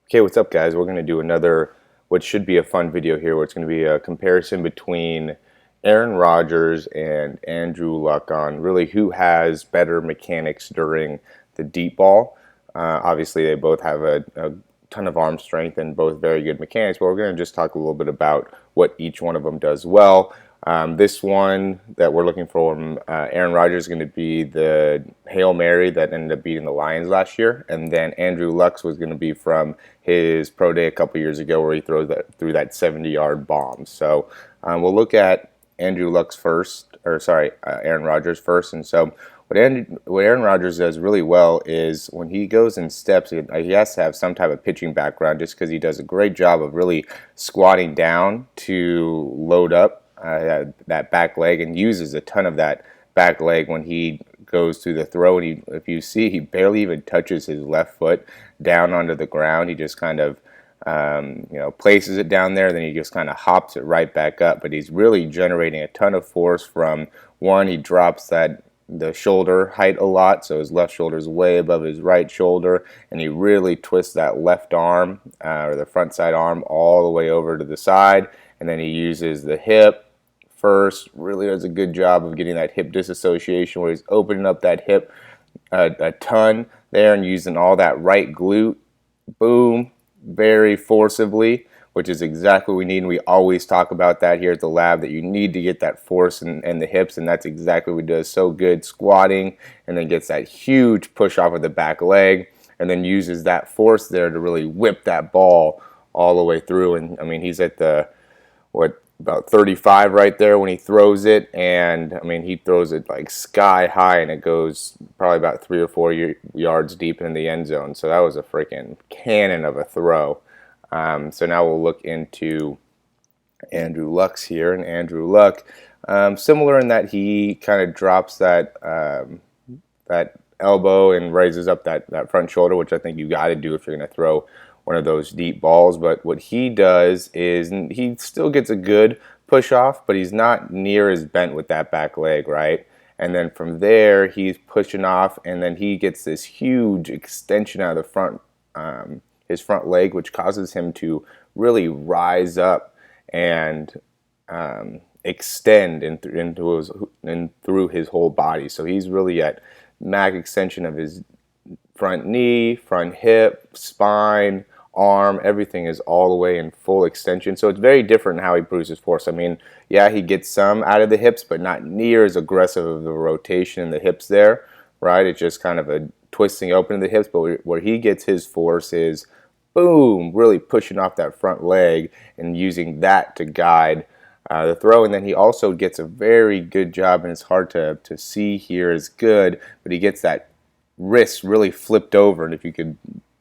Okay, what's up guys? We're going to do another, what should be a fun video here, where it's going to be a comparison between Aaron Rodgers and Andrew Luck on really who has better mechanics during the deep ball. Obviously they both have a ton of arm strength and both very good mechanics, but we're going to just talk a little bit about what each one of them does well. This one that we're looking for from Aaron Rodgers is going to be the Hail Mary that ended up beating the Lions last year, and then Andrew Luck's was going to be from his pro day a couple years ago where he threw that 70-yard bomb. So we'll look at Andrew Luck's first, or sorry, Aaron Rodgers first. And so what Aaron Rodgers does really well is when he goes in steps, he has to have some type of pitching background just because he does a great job of really squatting down to load up that back leg, and uses a ton of that back leg when he goes through the throw. And if you see, he barely even touches his left foot down onto the ground. He just kind of places it down there, then he just kind of hops it right back up. But he's really generating a ton of force from one. He drops the shoulder height a lot, so his left shoulder is way above his right shoulder, and he really twists that left arm or the front side arm all the way over to the side, and then he uses the hip first. Really does a good job of getting that hip disassociation where he's opening up that hip a ton there and using all that right glute, boom, very forcibly, which is exactly what we need. And we always talk about that here at the lab, that you need to get that force in the hips, and that's exactly what he does so good, squatting, and then gets that huge push off of the back leg, and then uses that force there to really whip that ball all the way through. And I mean, he's at the, about 35 right there when he throws it, and I mean, he throws it like sky high, and it goes probably about 3 or 4 yards deep in the end zone. So that was a freaking cannon of a throw. So now we'll look into Andrew Luck's here, and Andrew Luck, similar in that he kind of drops that elbow and raises up that front shoulder, which I think you got to do if you're going to throw one of those deep balls. But what he does is he still gets a good push off, but he's not near as bent with that back leg, right? And then from there, he's pushing off, and then he gets this huge extension out of the front, his front leg, which causes him to really rise up and extend through his whole body. So he's really at max extension of his front knee, front hip, spine, arm. Everything is all the way in full extension. So it's very different in how he produces force. I mean, yeah, he gets some out of the hips, but not near as aggressive of the rotation in the hips there, right? It's just kind of a twisting open of the hips, but where he gets his force is, boom, really pushing off that front leg and using that to guide the throw. And then he also gets a very good job, and it's hard to see here as good, but he gets that wrist really flipped over. And if you could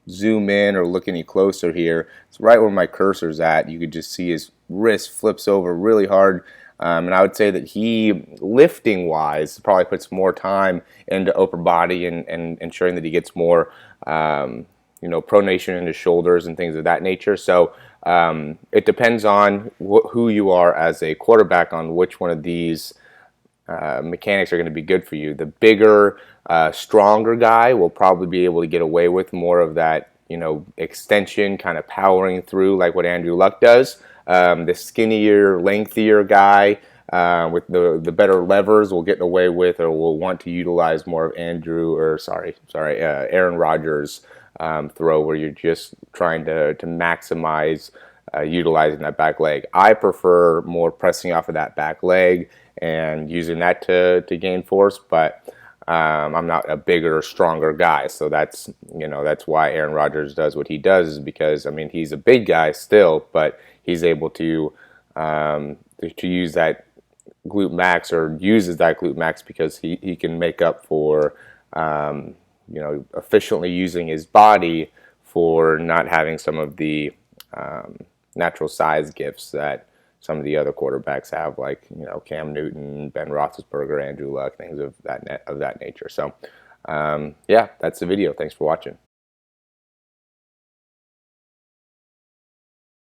zoom in or look any closer here, it's right where my cursor's at. You could just see his wrist flips over really hard. And I would say that he, lifting wise, probably puts more time into upper body and ensuring that he gets more pronation in his shoulders and things of that nature. So it depends on who you are as a quarterback on which one of these mechanics are going to be good for you. The bigger, stronger guy will probably be able to get away with more of that, extension, kind of powering through like what Andrew Luck does. The skinnier, lengthier guy with the better levers will get away with, or will want to utilize more of Aaron Rodgers' throw, where you're just trying to maximize utilizing that back leg. I prefer more pressing off of that back leg and using that to gain force, but I'm not a bigger, stronger guy, so that's why Aaron Rodgers does what he does, is because, I mean, he's a big guy still, but he's able to use that glute max, or uses that glute max, because he can make up for efficiently using his body for not having some of the natural size gifts that some of the other quarterbacks have, like Cam Newton, Ben Roethlisberger, Andrew Luck, things of that nature. So yeah, that's the video. Thanks for watching.